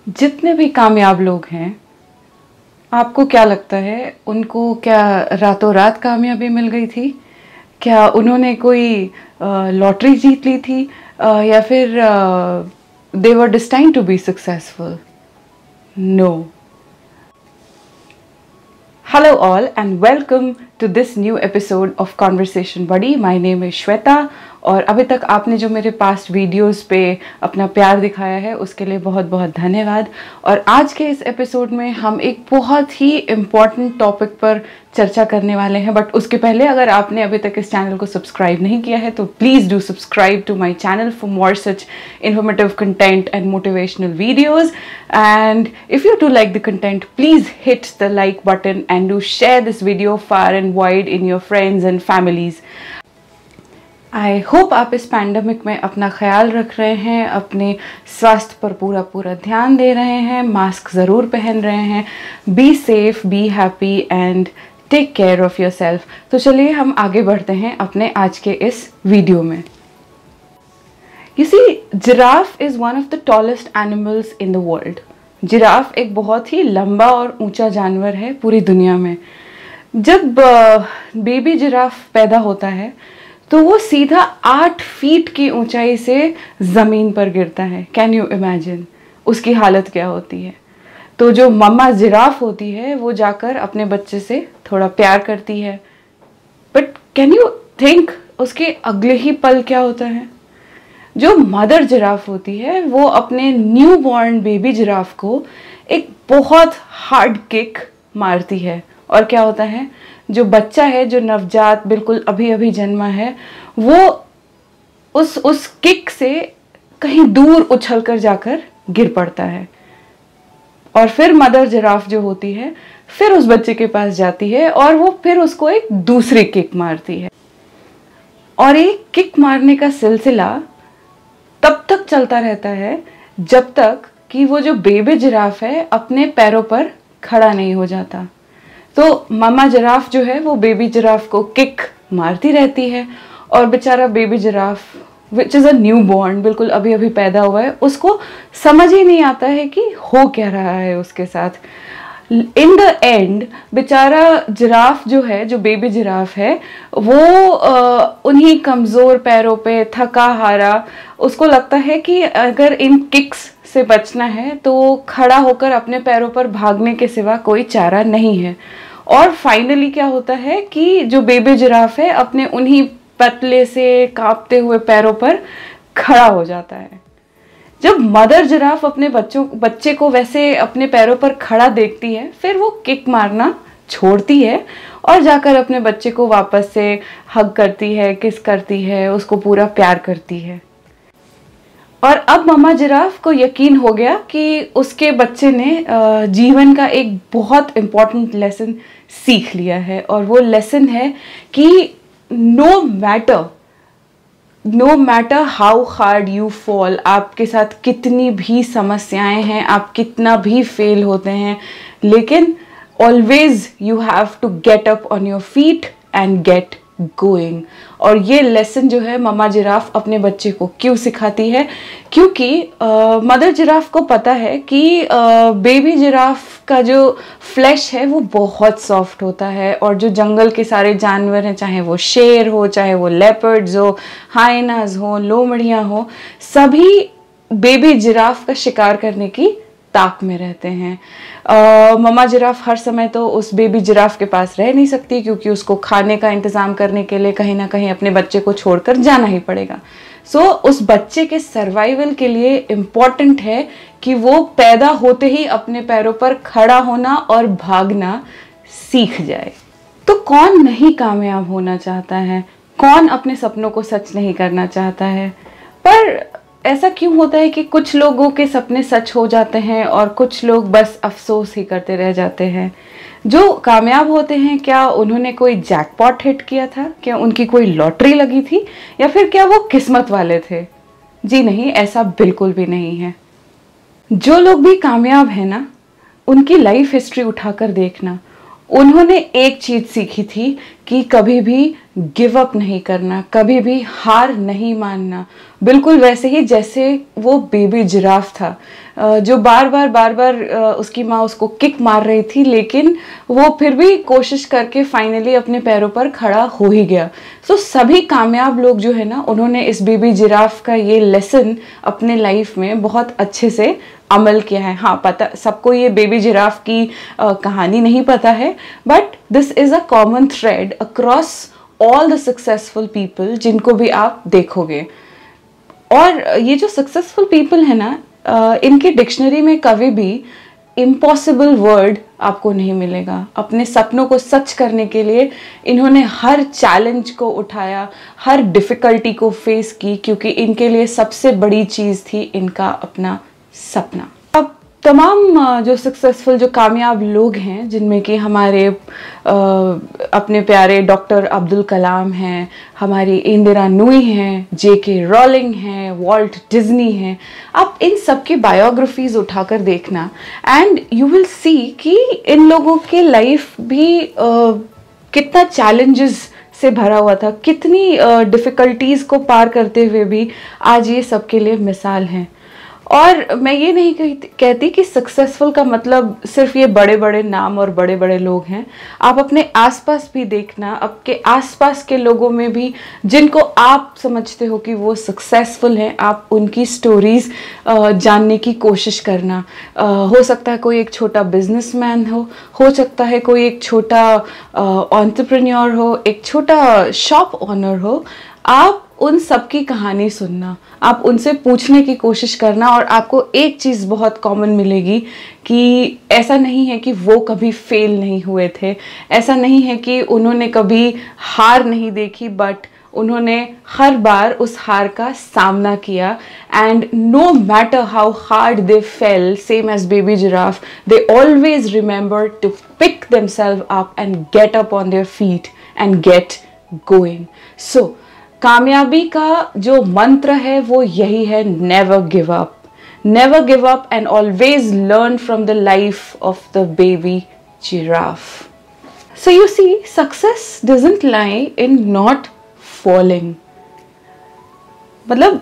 जितने भी कामयाब लोग हैं, आपको क्या लगता है उनको क्या रातों रात कामयाबी मिल गई थी? क्या उन्होंने कोई लॉटरी जीत ली थी या फिर they were destined to be successful? No. Hello all and welcome to this new episode of Conversation Buddy. My name is Shweta और अभी तक आपने जो मेरे पास्ट वीडियोस पे अपना प्यार दिखाया है उसके लिए बहुत बहुत धन्यवाद। और आज के इस एपिसोड में हम एक बहुत ही इम्पॉर्टेंट टॉपिक पर चर्चा करने वाले हैं, बट उसके पहले अगर आपने अभी तक इस चैनल को सब्सक्राइब नहीं किया है तो please do subscribe to my channel for more such informative content and motivational videos. And if you do like the content, please hit the like button and do share this video far and wide in your friends and families. I hope आप इस pandemic में अपना ख्याल रख रहे हैं, अपने स्वास्थ्य पर पूरा ध्यान दे रहे हैं, मास्क ज़रूर पहन रहे हैं। Be safe, be happy and take care of yourself. तो चलिए हम आगे बढ़ते हैं अपने आज के इस वीडियो में। You see, giraffe is one of the tallest animals in the world. Giraffe एक बहुत ही लंबा और ऊंचा जानवर है पूरी दुनिया में। जब बेबी जिराफ पैदा होता है तो वो सीधा 8 फीट की ऊंचाई से ज़मीन पर गिरता है। कैन यू इमेजिन उसकी हालत क्या होती है? तो जो मम्मा जिराफ होती है वो जाकर अपने बच्चे से थोड़ा प्यार करती है, बट कैन यू थिंक उसके अगले ही पल क्या होता है? जो मदर जिराफ होती है वो अपने न्यू बॉर्न बेबी जिराफ को एक बहुत हार्ड किक मारती है, और क्या होता है? जो बच्चा है, जो नवजात बिल्कुल अभी अभी जन्मा है, वो उस किक से कहीं दूर उछलकर जाकर गिर पड़ता है। और फिर मदर जिराफ जो होती है फिर उस बच्चे के पास जाती है और वो फिर उसको एक दूसरी किक मारती है, और एक किक मारने का सिलसिला तब तक चलता रहता है जब तक कि वो जो बेबी जिराफ है अपने पैरों पर खड़ा नहीं हो जाता। तो मामा जिराफ जो है वो बेबी जिराफ को किक मारती रहती है, और बेचारा baby giraffe which is a new born, बिल्कुल अभी अभी पैदा हुआ है, उसको समझ ही नहीं आता है कि हो क्या रहा है उसके साथ। इन द एंड बेचारा जिराफ जो है, जो बेबी जिराफ है, वो उन्हीं कमज़ोर पैरों पे थका हारा, उसको लगता है कि अगर इन किक्स से बचना है तो खड़ा होकर अपने पैरों पर भागने के सिवा कोई चारा नहीं है। और फाइनली क्या होता है कि जो बेबी जिराफ है अपने उन्हीं पतले से कांपते हुए पैरों पर खड़ा हो जाता है। जब मदर जिराफ अपने बच्चे को वैसे अपने पैरों पर खड़ा देखती है, फिर वो किक मारना छोड़ती है और जाकर अपने बच्चे को वापस से हग करती है, किस करती है, उसको पूरा प्यार करती है। और अब मम्मा जिराफ को यकीन हो गया कि उसके बच्चे ने जीवन का एक बहुत इम्पॉर्टेंट लेसन सीख लिया है, और वो लेसन है कि no matter how hard you fall, आपके साथ कितनी भी समस्याएं हैं, आप कितना भी फेल होते हैं, लेकिन always you have to get up on your feet and get going. और ये लेसन जो है मम्मा जिराफ अपने बच्चे को क्यों सिखाती है? क्योंकि मदर जिराफ को पता है कि बेबी जिराफ का जो फ्लैश है वो बहुत सॉफ्ट होता है, और जो जंगल के सारे जानवर हैं, चाहे वो शेर हो, चाहे वो लेपर्ड्स हो, हाइनाज हो, लोमड़ियाँ हो, सभी बेबी जिराफ का शिकार करने की ताक में रहते हैं। मम्मा जिराफ हर समय तो उस बेबी जिराफ के पास रह नहीं सकती, क्योंकि उसको खाने का इंतज़ाम करने के लिए कहीं ना कहीं अपने बच्चे को छोड़कर जाना ही पड़ेगा। सो उस बच्चे के सर्वाइवल के लिए इम्पॉर्टेंट है कि वो पैदा होते ही अपने पैरों पर खड़ा होना और भागना सीख जाए। तो कौन नहीं कामयाब होना चाहता है? कौन अपने सपनों को सच नहीं करना चाहता है? पर ऐसा क्यों होता है कि कुछ लोगों के सपने सच हो जाते हैं और कुछ लोग बस अफसोस ही करते रह जाते हैं? जो कामयाब होते हैं, क्या उन्होंने कोई जैकपॉट हिट किया था? क्या उनकी कोई लॉटरी लगी थी? या फिर क्या वो किस्मत वाले थे? जी नहीं, ऐसा बिल्कुल भी नहीं है। जो लोग भी कामयाब हैं ना, उनकी लाइफ हिस्ट्री उठाकर देखना, उन्होंने एक चीज़ सीखी थी कि कभी भी गिव अप नहीं करना, कभी भी हार नहीं मानना। बिल्कुल वैसे ही जैसे वो बेबी जिराफ था, जो बार बार उसकी माँ उसको किक मार रही थी, लेकिन वो फिर भी कोशिश करके फाइनली अपने पैरों पर खड़ा हो ही गया। सो सभी कामयाब लोग जो है ना, उन्होंने इस बेबी जिराफ का ये लेसन अपने लाइफ में बहुत अच्छे से अमल किया है। हाँ, पता सबको ये बेबी जिराफ की कहानी नहीं पता है, but this is a common thread across all the successful people जिनको भी आप देखोगे। और ये जो सक्सेसफुल पीपल है ना, इनके डिक्शनरी में कभी भी इम्पॉसिबल वर्ड आपको नहीं मिलेगा। अपने सपनों को सच करने के लिए इन्होंने हर चैलेंज को उठाया, हर डिफ़िकल्टी को फेस की, क्योंकि इनके लिए सबसे बड़ी चीज़ थी इनका अपना सपना। अब तमाम जो सक्सेसफुल, जो कामयाब लोग हैं, जिनमें कि हमारे अपने प्यारे डॉक्टर अब्दुल कलाम हैं, हमारी इंदिरा नूई हैं, जेके रॉलिंग हैं, वॉल्ट डिज्नी हैं, आप इन सब की बायोग्राफीज उठाकर देखना एंड यू विल सी कि इन लोगों के लाइफ भी कितना चैलेंजेस से भरा हुआ था, कितनी डिफ़िकल्टीज़ को पार करते हुए भी आज ये सबके लिए मिसाल हैं। और मैं ये नहीं कहती कि सक्सेसफुल का मतलब सिर्फ ये बड़े बड़े नाम और बड़े बड़े लोग हैं। आप अपने आसपास भी देखना, आपके आसपास के लोगों में भी जिनको आप समझते हो कि वो सक्सेसफुल हैं, आप उनकी स्टोरीज़ जानने की कोशिश करना। हो सकता है कोई एक छोटा बिजनेसमैन हो सकता है कोई एक छोटा एंटरप्रेन्योर हो, एक छोटा शॉप ओनर हो। आप उन सब की कहानी सुनना, आप उनसे पूछने की कोशिश करना, और आपको एक चीज़ बहुत कॉमन मिलेगी कि ऐसा नहीं है कि वो कभी फेल नहीं हुए थे, ऐसा नहीं है कि उन्होंने कभी हार नहीं देखी, बट उन्होंने हर बार उस हार का सामना किया। And no matter how hard they fell, same as baby giraffe, they always remember to pick themselves up and get up on their feet and get going. So कामयाबी का जो मंत्र है वो यही है, never give up, never give up and always learn from the life of the baby giraffe. So you see, success doesn't lie in not falling. मतलब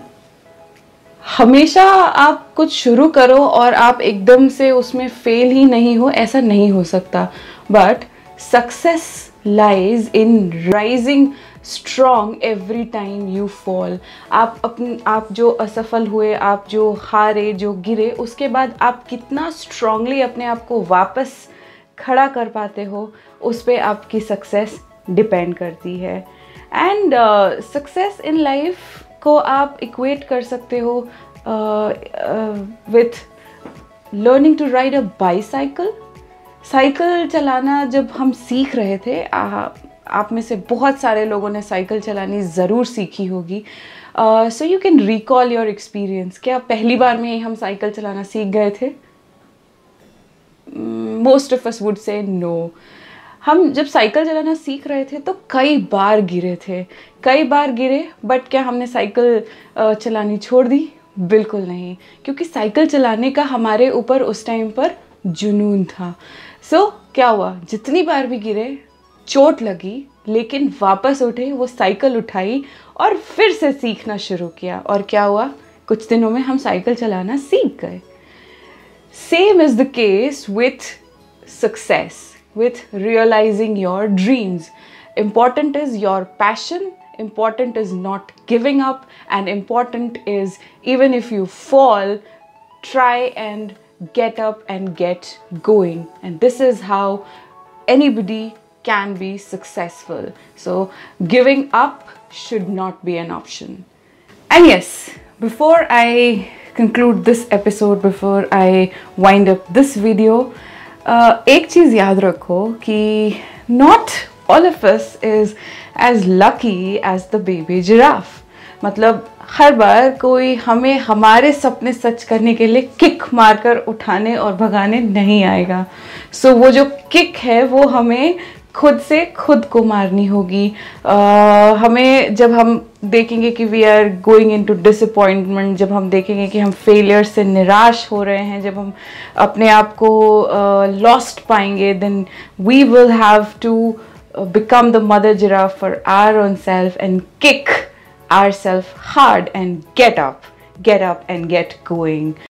हमेशा आप कुछ शुरू करो और आप एकदम से उसमें फेल ही नहीं हो, ऐसा नहीं हो सकता। But success lies in rising strong every time you fall. आप जो असफल हुए, आप जो हारे, जो गिरे, उसके बाद आप कितना स्ट्रांगली अपने आप को वापस खड़ा कर पाते हो, उस पर आपकी सक्सेस डिपेंड करती है। एंड सक्सेस इन लाइफ को आप इक्वेट कर सकते हो with learning to ride a bicycle. Cycle चलाना जब हम सीख रहे थे, आप में से बहुत सारे लोगों ने साइकिल चलानी ज़रूर सीखी होगी। So you can recall your experience. क्या पहली बार में ही हम साइकिल चलाना सीख गए थे? Most of us would say no. हम जब साइकिल चलाना सीख रहे थे तो कई बार गिरे, बट क्या हमने साइकिल चलानी छोड़ दी? बिल्कुल नहीं, क्योंकि साइकिल चलाने का हमारे ऊपर उस टाइम पर जुनून था। सो क्या हुआ, जितनी बार भी गिरे, चोट लगी, लेकिन वापस उठे, वो साइकिल उठाई और फिर से सीखना शुरू किया, और क्या हुआ, कुछ दिनों में हम साइकिल चलाना सीख गए। Same is the case with success, with realizing your dreams. Important is your passion, important is not giving up, and important is even if you fall, try and get up and get going. And this is how anybody can be successful. So giving up should not be an option. And yes, before I conclude this episode, before I wind up this video, एक चीज़ याद रखो कि not all of us is as lucky as the baby giraffe. मतलब हर बार कोई हमें हमारे सपने सच करने के लिए किक मारकर उठाने और भगाने नहीं आएगा। सो वो जो किक है वो हमें खुद से खुद को मारनी होगी। हमें जब हम देखेंगे कि we are going into disappointment, जब हम देखेंगे कि हम फेलियर से निराश हो रहे हैं, जब हम अपने आप को लॉस्ट पाएंगे, then we will have to become the mother giraffe for our own self and kick ourselves hard and get up and get going.